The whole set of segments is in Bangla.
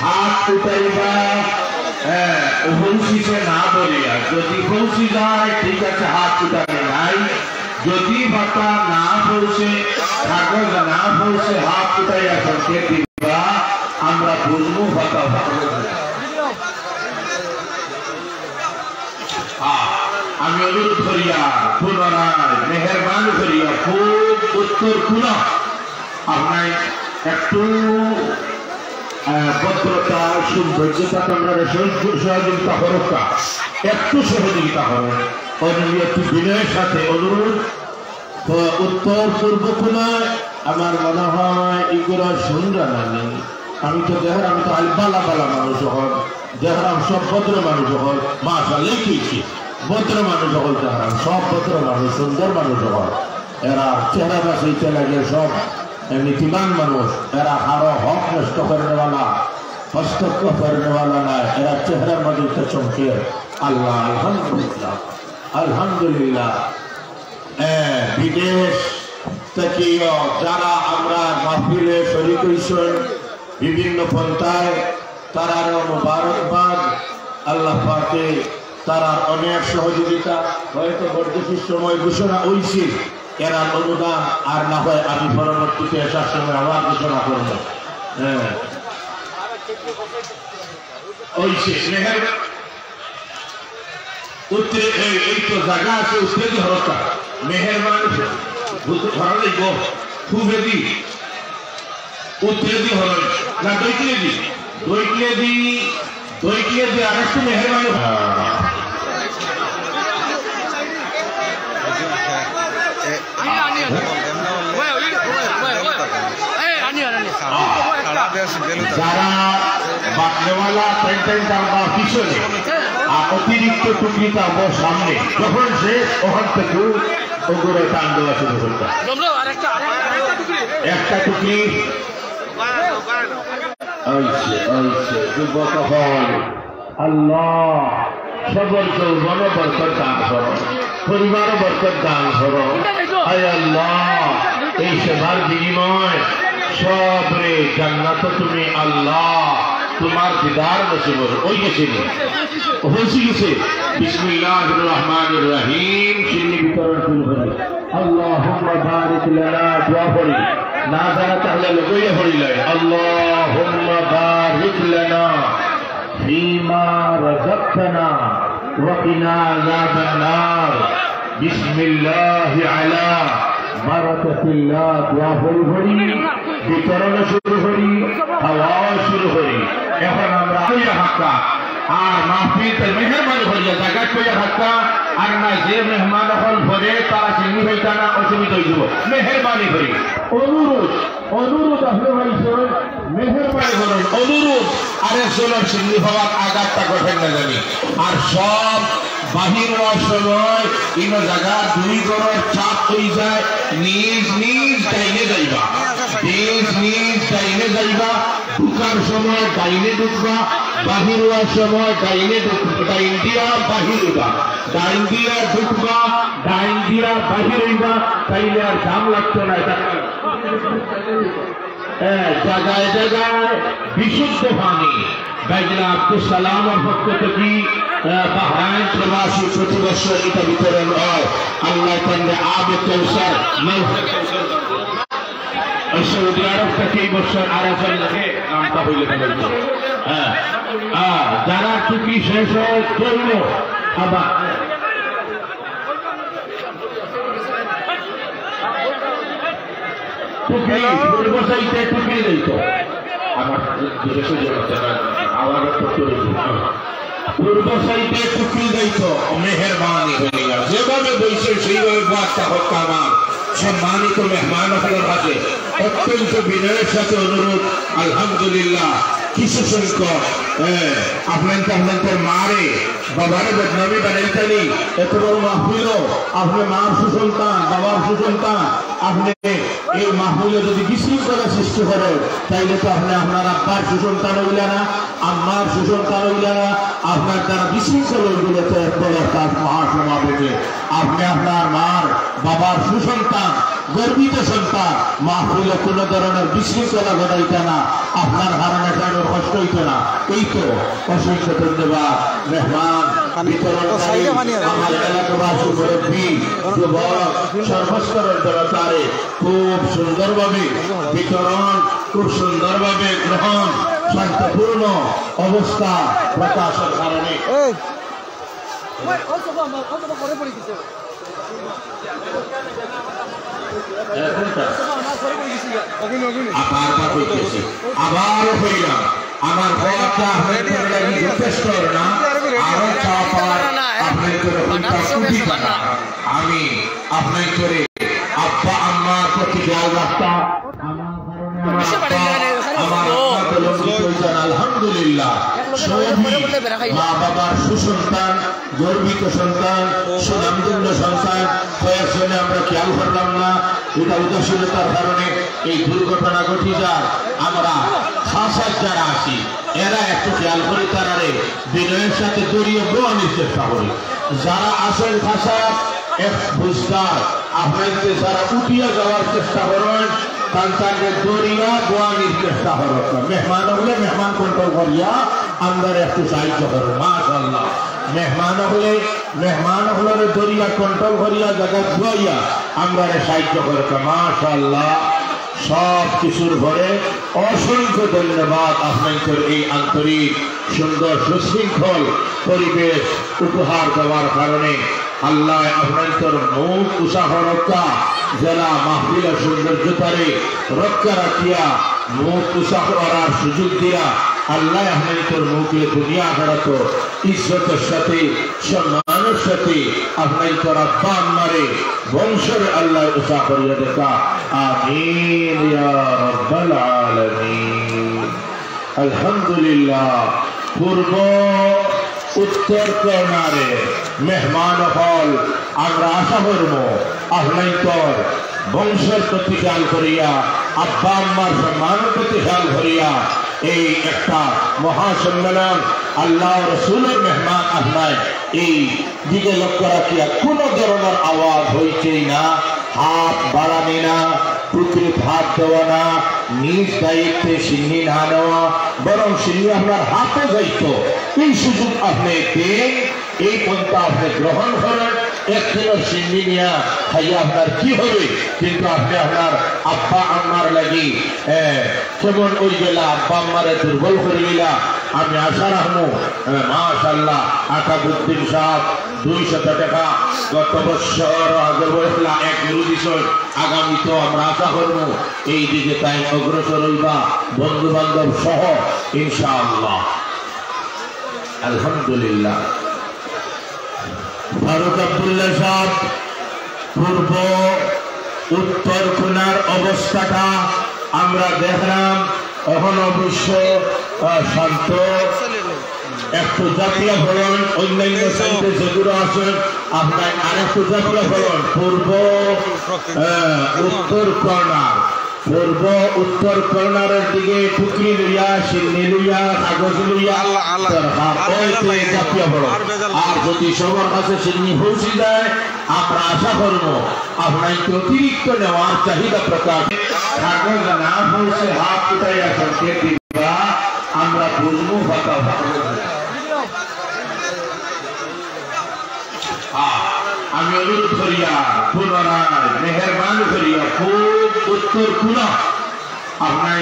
হাত উঠাইবা পৌঁছিছে না বলিয়া, যদি পৌঁছি যায় ঠিক আছে হাত উঠাবে নাই, যদি ভাতা না পৌঁছে কাগজ না পৌঁছে হাত উঠাইয়া সংকেত দিবা, আমরা বুঝবো ভাতা আমি অনুরোধ করিয়া পুনরায় মেহরবানি করিয়া খুব উত্তর পুনঃ আপনার একটু ভদ্রতা সৌন্দর্যতা আমরা সহযোগিতা করোকা, একটু সহযোগিতা করো। একটু বিনয়ের সাথে অনুরোধ, উত্তর পূর্ব কোনায় আমার মনে হয় এগুলো সুন্দর নেই। আমি তো দেখার আমি তো বালা বালা মানুষ হল, দেখার সব ভদ্র মানুষ হল, মাশাআল্লাহ লিখেছি ভদ্র মানুষ হল, দেখার সব ভদ্র মানুষ সুন্দর মানুষ হল, এরা চেহারা বাঁচাইতে লাগে সব নীতিমান মানুষ, এরা আরো হক নষ্ট করেনা হস্তক্ষেপ করেনা না, এরা চেহারার মধ্যে চমকে আল্লাহ আলহামদুলিল্লাহ আলহামদুলিল্লাহ। বিদেশ থেকে যারা আমরা মাহফিলে শরীক হইছেন বিভিন্ন পন্থায়, তারার মুবারকবাদ, আল্লাহ পাকে তারা অনেক সহযোগিতা, হয়তো বর্তমান সময় ঘোষণা হয়েছে, এরা অনুদান আর না হয় আমি পরবর্তীতে আসার সময় আবার ঘোষণা করবো। উত্তরে এই তো জায়গা আছে, উত্তরে দি হরকা মেহরবানি ধরা যাইব খুবই দি উত্তরে দি হর না দইকলে দি আর একটু মেহরবানি। যারা বাকলেওয়ালা পিছনে অতিরিক্ত টুকরি থাকবো সামনে, যখন শেষ ওখান থেকে ওগুলো টান দেওয়া শুরু করতে একটা টুকরি যুবক হল। আল্লাহ সবর যৌবন বরকত দান করো, পরিবার বরকত দান করো। আয় আল্লাহ এই সেবার বিনিময় সবরে জান্নাত তুমি আল্লাহ তোমার দিদার নসিব ওই গেছে হয়েছে গেছে। বিসমিল্লাহির রহমানির রহিম চিনি বিতরণ শুরু করি। আল্লাহুম্মা বারিক লানা দোয়া করি না জানা তাহলে লইয়া পড়িলে আল্লাহুম্মা বারিক লানা ফিমা রাযাকতানা ওয়া কিনা আযাবান নার। বিসমিল্লাহি আলা বারাকাতিল্লাহ দোয়া করি বিতরণ শুরু করি, খাওয়া শুরু করি। এখন আমরা হাক্কা আর মাহফিল মেহরবানি হইয়া জায়গা কইয়া হাক্কা আর না যে মেহমান হল ভরে তারা চিনি হইতা না অসুবিধা হয়ে যাব। মেহরবানি করি অনুরোধ আসলে হয়েছে মেহরবানি করুন অনুরোধ। আরে চলো চিনি হওয়ার আঘাতটা কঠেন না জানি। আর সব বাহির সময় ইন জায়গা দুই গড়ের চাপ হয়ে যায়, নিজ টাইমে যাইবা, নিজ টাইমে যাইবা। ঢুকার সময় ডাইনে ঢুকবা, বাহির হওয়ার সময় ডাইনে ঢুকবা, ডাইন দিয়া বাহির হইবা, ডাইন দিয়া ঢুকবা, ডাইন দিয়া বাহির হইবা, তাইলে আর দাম লাগতো না। জায়গায় জায়গায় বিশুদ্ধ পানি বাইজলা আব্দুল সালামের পক্ষ থেকে বাহরাইন প্রবাসী প্রতি বছর এটা বিতরণ হয়। আল্লাহ তাআলা আবে কৌসার সৌদি আরব থেকে এই বছর আরেকজন নামটা হইলে যারা টুকি শেষ হয় তৈল আবার টুকরি পূর্ব সাইডে টুকরি দিত আমার পূর্ব সাইডে টুকরি দিত। মেহরবানি হইয়া যেভাবে বলছে সেইভাবে বার্তা হোক। আমার সম্মানিত মেহমান আপনার কাছে অত্যন্ত বিনয়ের সাথে অনুরোধ, আলহামদুলিল্লাহ কিছু সংখ্যক আপনার মারে বাবার বদনামী বানাইতানি এত বড় মাহফিল, আপনি মার সুসন্তান বাবার সুসন্তান, আপনি এই মাহফিলে যদি বিশৃঙ্খলা সৃষ্টি করে তাইলে তো আপনি আপনার আব্বার সুসন্তান হইলে না, আম্মার সুসন্তান হইলে না, আপনার দ্বারা বিশৃঙ্খল হইলে তো এক বড় কাজ মহাসমাবেশে আপনি আপনার মার বাবার সুসন্তান গর্বিত সন্তান মাহফিলে কোনো ধরনের বিশৃঙ্খলা ঘটাইতে না, আপনার হারানো কারণে কষ্ট হইতো না। এই তো অসংখ্য ধন্যবাদ মেহমান বিতরণকারী আমার এলাকাবাসী মুরব্বী যুবক সর্বস্তরের জনতারে খুব সুন্দরভাবে বিতরণ, খুব সুন্দরভাবে গ্রহণ, শান্তপূর্ণ অবস্থা প্রকাশের কারণে আবারও হইলাম আমার ঘরটা যথেষ্ট না, আরো চাপার আমি আপনার করে আব্বা আম্মার প্রতি খেয়াল রাখতাম। আলহামদুলিল্লাহ মা বাবার সুসন্তান, গর্বিত সন্তান, সুনামধন্য সন্তান কয়েকজনে আমরা খেয়াল করলাম না, এটা উদাসীনতার কারণে এই দুর্ঘটনা ঘটি যায়। আমরা খাসার যারা আসি এরা একটু খেয়াল করি, তারারে বিনয়ের সাথে জড়িয়ে গ্রহণের চেষ্টা করি। যারা আসেন খাসা এক বুঝদার আপনাদের যারা উঠিয়ে যাওয়ার চেষ্টা করেন সন্তানকে দরিয়া গোয়ানির চেষ্টা করেন, মেহমান হলে মেহমান কন্ট্রোল করিয়া আমরা একটু সাহায্য করেন। মাশাআল্লাহ মেহমান হলে দরিয়া কন্ট্রোল করিয়া জায়গা ধুয়াইয়া আমরা সাহায্য করেন। মাশাআল্লাহ সব কিছুর ঘরে অসংখ্য ধন্যবাদ আপনাদের এই আন্তরিক সুন্দর সুশৃঙ্খল পরিবেশ উপহার দেওয়ার কারণে। আল্লাহ আপনাদের মুখ উৎসাহ রক্ষা জেলা মাহফিলের সৌন্দর্যতারে রক্ষা রাখিয়া মুখ উৎসাহ করার সুযোগ দিয়া আল্লাহ আপনাদের মুখে দুনিয়া আখেরাত ইজ্জতের সাথে সম্মানের সাথে আপনাদের আব্বা আম্মারে বংশের আল্লাহ উৎসাহ করিয়া দেখা। আমিন ইয়া রাব্বাল আলামিন। আলহামদুলিল্লাহ পূর্ব উত্তর কর্নারে মেহমান হল আমরা আশা করব আপনার বংশের প্রতি খেয়াল করিয়া আব্বা আম্মার সম্মানের প্রতি খেয়াল করিয়া এই একটা মহাসম্মেলন আল্লাহ রসুলের মেহমান আপনার এই দিকে লক্ষ্য রাখিয়া কোন ধরনের আওয়াজ হইছেই না, হাত বাড়ানি না, প্রকৃত হাত দেওয়া না, নিজ দায়িত্বে সিন্নি না নেওয়া, বরং সিন্নি আপনার হাতে যাইত এই সুযোগ আপনি দেন, এই পন্থা আপনি গ্রহণ করেন। একদিনের সিন্নি নিয়া খাইয়া আপনার কি হবে, কিন্তু আপনি আপনার আব্বা আম্মার লাগি কেমন ওই গেলা আব্বা আম্মারে দুর্বল করে নিলা। আমি আশা রাখবো মাশাআল্লাহ আকাবুদ্দিন সাহেব 200 টাকা গত বছর আগের বছর এক দিছর, আগামী তো আমরা আশা করবো এই দিকে তাই অগ্রসর হইবা বন্ধু বান্ধব সহ ইনশাআল্লাহ। আলহামদুলিল্লাহ ফারুক আব্দুল্লাহ সাহেব পূর্ব উত্তর কোণার অবস্থাটা আমরা দেখলাম, এখন অবশ্য শান্ত একটু জাতীয় ভবন অন্যান্য সাইডে যেগুলো আছেন আপনার আরেকটু জাতীয় ভবন পূর্ব উত্তর কর্নারের দিকে টুকরি লইয়া সিন্নি লইয়া কাগজ লইয়া জাতীয় ভবন। আর যদি সবার কাছে সিন্নি পৌঁছে যায় আমরা আশা করবো আপনাকে অতিরিক্ত নেওয়ার চাহিদা প্রকাশ কাগজ না পৌঁছে হাত উঠাইয়া সংকেত দিবা, আমরা বুঝবো কথা। আমি অনুরোধ করিয়া পুনরায় মেহরবানি করিয়া খুব উত্তর কোন আপনার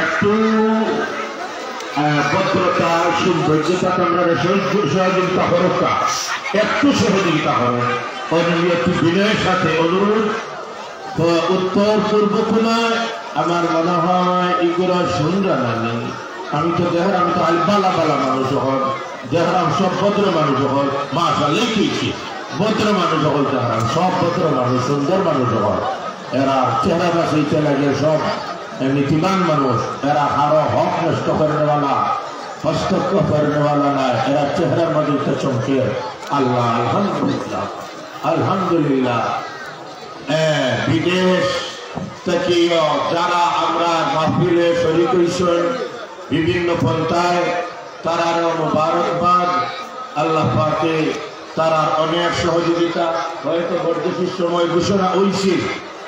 একটু ভদ্রতা সৌন্দর্যতা আমরা সহযোগিতা করতা, একটু সহযোগিতা করেন একটু বিনয়ের সাথে অনুরোধ। তো উত্তর পূর্ব কোনায় আমার মনে হয় এগুলো সুন্দর নেই। আমি তো দেখলাম, আমি তো আলবালা বালা মানুষ হল দেখলাম, সব ভদ্র মানুষ হল মাশাআল্লাহ লিখেছি ভদ্র মানুষ হল দেখলাম, সব ভদ্র মানুষ সুন্দর মানুষ হল। এরা চেহারা বাঁচাইতে লাগে সব নীতিমান মানুষ, এরা আরো হক নষ্ট করে নেওয়ালা হস্তক্ষেপ করে নেওয়ালা নাই, এরা চেহারার মধ্যে চমকে। আল্লাহ আলহামদুলিল্লাহ আলহামদুলিল্লাহ। বিদেশ থেকে যারা আমরা মাহফিলে শরীক হইছেন বিভিন্ন পন্থায় তারারও মুবারকবাদ। আল্লাহ পাকে তারা অনেক সহযোগিতা হয়তো বর্তমানের সময় ঘোষণা হয়েছে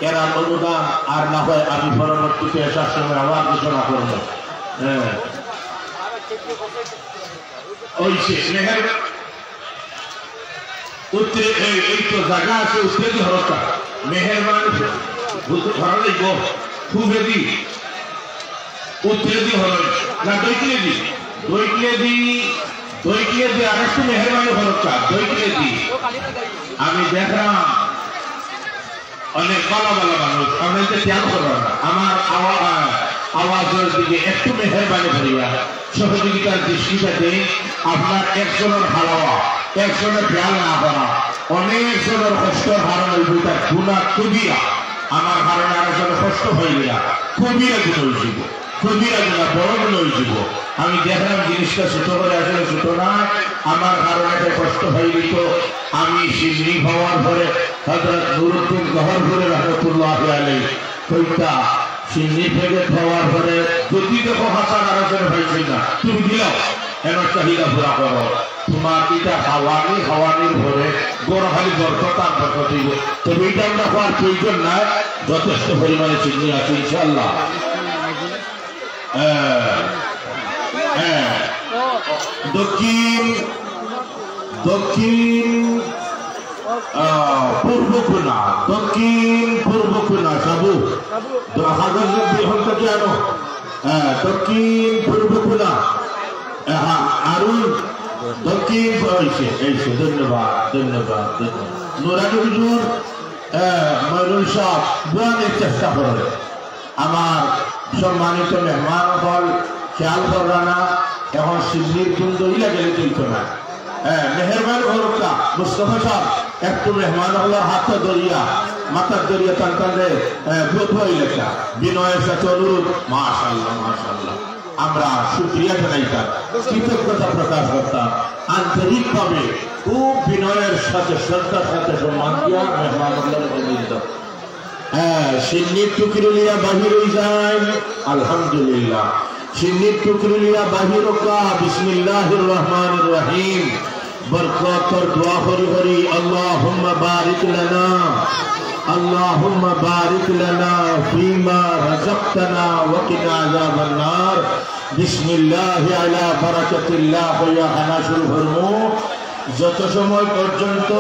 এরা অনুদান আর না হয় আমি পরবর্তীতে আসার সময় আবার ঘোষণা করব। হ্যাঁ ওই উত্তরে এই তো জায়গা আছে উত্তরে ধরতা মেহেরবানি ধরা যাইব খুবই দি উত্তরে দি হল না দইকিলে দি আর একটু মেহেরবানি হরতা দইকিলে দি আমি দেখলাম অনেক ভালো মানুষ আমাদের ত্যাগ করো না আমার আওয়াজের দিকে একটু মেহেরবানি করিয়া সহযোগিতার দৃষ্টিটা দিন আপনার একজনের হারাওয়া একজনের খেয়াল না করা অনেক জনের কষ্টর হারণ হইব তার গুণা কবিরা আমার কারণে আরো জনের কষ্ট হইয়া কবিরা গুণ হয়েছিল কবিরা গুণা বড় গুণ হয়েছিল আমি দেখলাম জিনিসটা ছোট করে আসলে ছোট না আমার কারণে একটা কষ্ট হয়ে তো আমি সিজনি হওয়ার পরে হযরত নুরুদ্দিন গহরপুরে রহমতুল্লাহ আলাইহি কইতা সিজনি থেকে হওয়ার পরে যদি দেখো হাসান আরো জনের হয়েছিল না তুমি দিলাও এমন চাহিদা পুরা করো তোমার এটা হাওয়ানির ভরে গড় খালি বরকতার বরকত দিব তবে এটা আমরা হওয়ার প্রয়োজন নাই যথেষ্ট পরিমাণে চিনি আছে ইনশাআল্লাহ। দক্ষিণ পূর্ব কোনা সাবু আনো দক্ষিণ পূর্ব কোনা আরুন দক্ষিণ এসে ধন্যবাদ নুরানি হুজুর ময়নুল সাহেব দোয়ানের চেষ্টা করেন আমার সম্মানিত মেহমান হল খেয়াল করা না এখন সিজনির কুন্দ ইলা গেলে চলতো না মেহরবান হলকা মুস্তফা সাহেব একটু মেহমান হলার হাতটা দরিয়া মাথার দরিয়া টানটানলে বোধ হইলেটা বিনয়ের সাথে অনুরোধ মাশাআল্লাহ আমরা শুকরিয়া জানাইতাম কৃতজ্ঞতা প্রকাশ করতাম আন্তরিকভাবে খুব বিনয়ের সাথে শ্রদ্ধার সাথে সম্মান দিয়া মেহমান সিন্নির টুকরুলিয়া বাহির হয়ে যায় আলহামদুলিল্লাহ সিন্নির টুকরুলিয়া বাহির হোকা বিসমিল্লাহির রহমানির রহিম বরকতর দোয়া করি আল্লাহুম্মা বারিক লানা ফীমা রাযাকতানা ওয়া কিনা আযাবান নার বিসমিল্লাহি আলা বারাকাতিল্লাহ ইয়া হানাসুল ফরমু যত সময় পর্যন্ত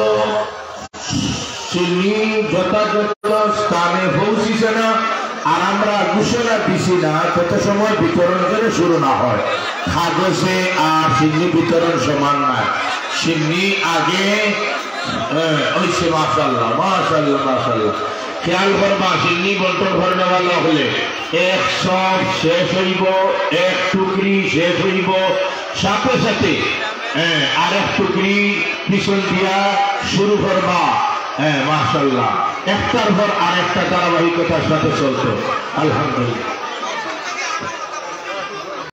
চিনি যথাযথ স্থানে পৌঁছিছে না আর আমরা ঘোষণা দিছি না তত সময় বিতরণ করে শুরু না হয় কাগজে আর চিনি বিতরণ সমান না চিনি আগে ওইসে মাশাআল্লাহ খেয়াল করবা চিনি বন্টন করনে वाला হলে এক সব শেষ হইব এক টুকরি শেষ হইব সাথে আরেক টুকরি পিছন দিয়া শুরু করবা মাশাআল্লাহ একটার পর আরেকটা ধারাবাহিকতার সাথে চলতো আলহামদুলিল্লাহ।